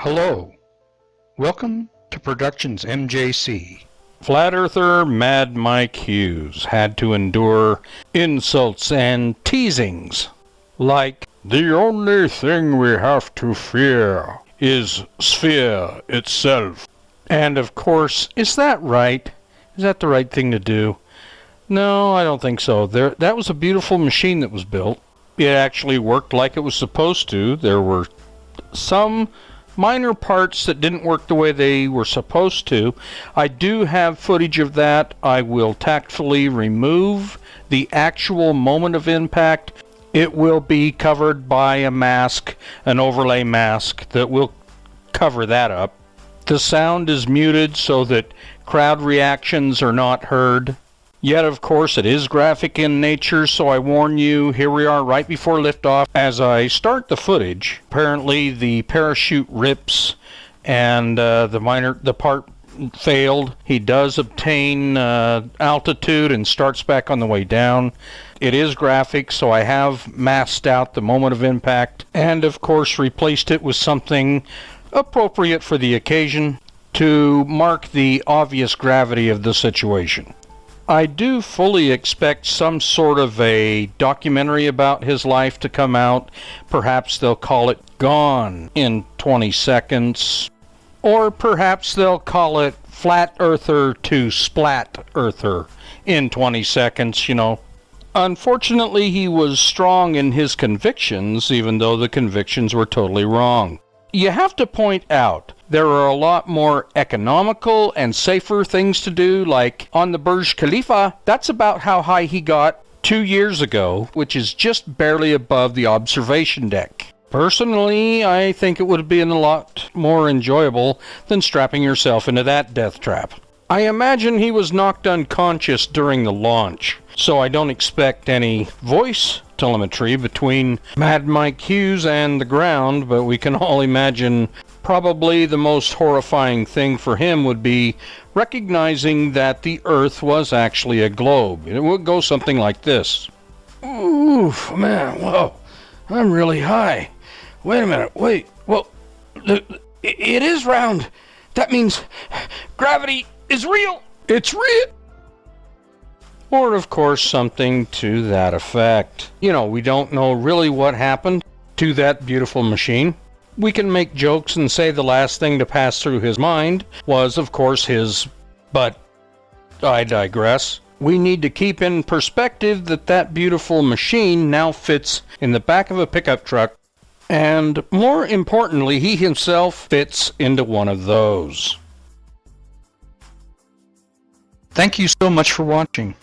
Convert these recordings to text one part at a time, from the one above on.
Hello, welcome to Productions MJC. Flat Earther Mad Mike Hughes had to endure insults and teasings like, "The only thing we have to fear is sphere itself." And of course, is that right? Is that the right thing to do? No, I don't think so. That was a beautiful machine that was built. It actually worked like it was supposed to. There were some minor parts that didn't work the way they were supposed to. I do have footage of that. I will tactfully remove the actual moment of impact. It will be covered by a mask, an overlay mask that will cover that up. The sound is muted so that crowd reactions are not heard. Yet, of course, it is graphic in nature, so I warn you, here we are right before liftoff. As I start the footage, apparently the parachute rips and the part failed. He does obtain altitude and starts back on the way down. It is graphic, so I have masked out the moment of impact and, of course, replaced it with something appropriate for the occasion to mark the obvious gravity of the situation. I do fully expect some sort of a documentary about his life to come out. Perhaps they'll call it Gone in 20 Seconds. Or perhaps they'll call it Flat Earther to Splat Earther in 20 seconds, you know. Unfortunately, he was strong in his convictions, even though the convictions were totally wrong. You have to point out, there are a lot more economical and safer things to do, like on the Burj Khalifa. That's about how high he got 2 years ago, which is just barely above the observation deck. Personally, I think it would have been a lot more enjoyable than strapping yourself into that death trap. I imagine he was knocked unconscious during the launch, so I don't expect any voice telemetry between Mad Mike Hughes and the ground, but we can all imagine probably the most horrifying thing for him would be recognizing that the Earth was actually a globe. It would go something like this. Oof, man, whoa, I'm really high. Wait a minute, wait, well, it is round. That means gravity is real. It's real. Or, of course, something to that effect. You know, we don't know really what happened to that beautiful machine. We can make jokes and say the last thing to pass through his mind was, of course, his but I digress. We need to keep in perspective that that beautiful machine now fits in the back of a pickup truck, and more importantly, he himself fits into one of those. Thank you so much for watching.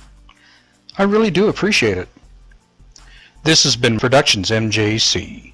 I really do appreciate it. This has been Productions MJC.